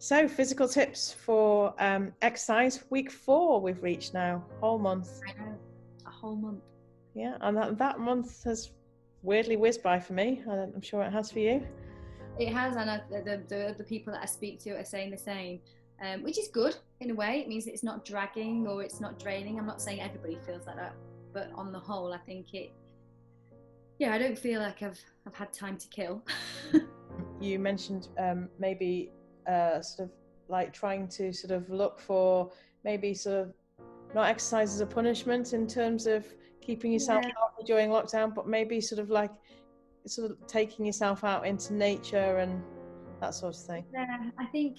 So physical tips for exercise. Week 4 we've reached now, whole month. I know, a whole month. Yeah, and that month has weirdly whizzed by for me. I'm sure it has for you. It has, and the people that I speak to are saying the same, which is good in a way. It means it's not dragging or it's not draining. I'm not saying everybody feels like that, but on the whole, I think I don't feel like I've had time to kill. You mentioned maybe sort of like trying to sort of look for maybe sort of not exercise as a punishment in terms of keeping yourself healthy during lockdown, but maybe sort of taking yourself out into nature and that sort of thing. Yeah, I think,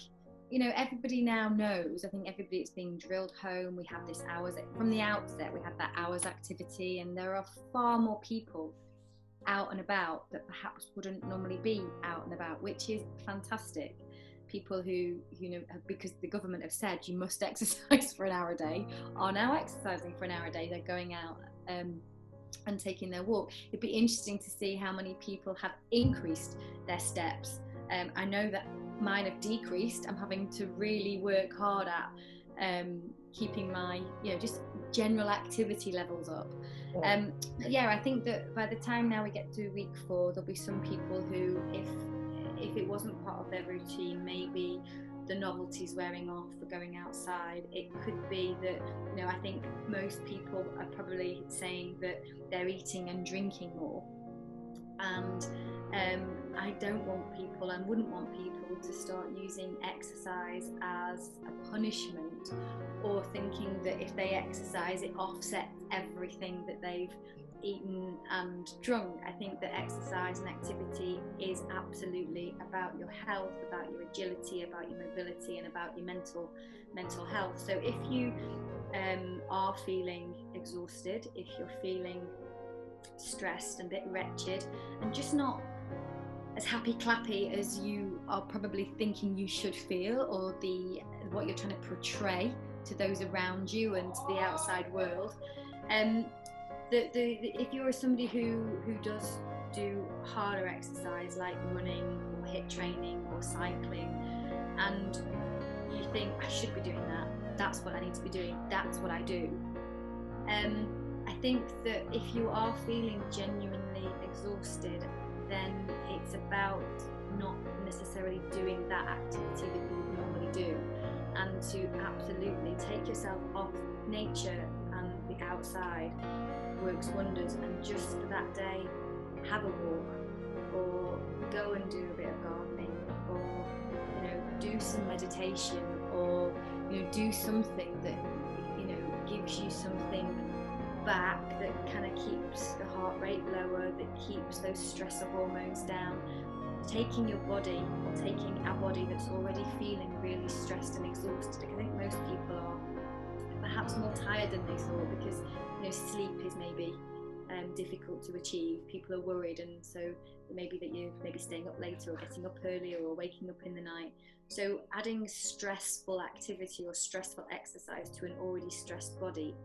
everybody now knows. I think everybody, it's being drilled home. We have this hours from the outset. We have that hours activity, and there are far more people out and about that perhaps wouldn't normally be out and about, which is fantastic. People who, because the government have said you must exercise for an hour a day, are now exercising for an hour a day. They're going out and taking their walk. It'd be interesting to see how many people have increased their steps. I know that mine have decreased. I'm having to really work hard at keeping my, just general activity levels up. I think that by the time now we get to week 4, there'll be some people who, if it wasn't part of their routine, maybe the novelty's wearing off for going outside. It could be that, I think most people are probably saying that they're eating and drinking more. And I don't want people and wouldn't want people to start using exercise as a punishment, or thinking that if they exercise it offsets everything that they've eaten and drunk. I think that exercise and activity is absolutely about your health, about your agility, about your mobility, and about your mental health. So if you are feeling exhausted, if you're feeling stressed and a bit wretched and just not as happy clappy as you are probably thinking you should feel, or what you're trying to portray to those around you and to the outside world, if you're somebody who does do harder exercise like running or HIIT training or cycling, and you think I should be doing that's what I need to be doing, that's what I do, I think that if you are feeling genuinely exhausted, then it's about not necessarily doing that activity that you would normally do, and to absolutely take yourself off nature and the outside works wonders. And just for that day, have a walk, or go and do a bit of gardening, or do some meditation, or do something that gives you something back, that kind of keeps the heart rate lower, that keeps those stressor hormones down. Taking your body, or taking our body that's already feeling really stressed and exhausted. I think most people are perhaps more tired than they thought, because sleep is maybe difficult to achieve. People are worried, and so it may be that you're maybe staying up later, or getting up earlier, or waking up in the night. So adding stressful activity or stressful exercise to an already stressed body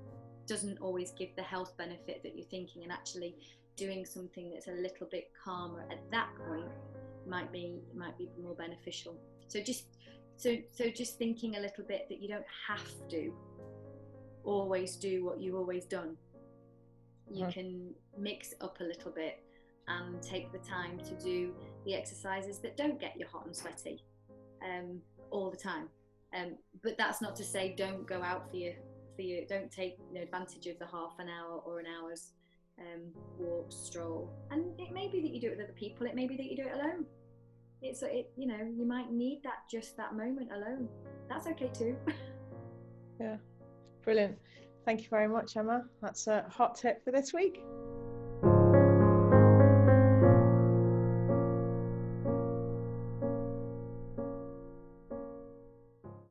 doesn't always give the health benefit that you're thinking, and actually doing something that's a little bit calmer at that point might be more beneficial. So just thinking a little bit that you don't have to always do what you've always done. You can mix it up a little bit and take the time to do the exercises that don't get you hot and sweaty all the time. But that's not to say don't go out for your don't take advantage of the half an hour or an hour's walk, stroll. And it may be that you do it with other people, it may be that you do it alone. You might need that moment alone. That's okay too. Yeah, brilliant. Thank you very much, Emma. That's a hot tip for this week.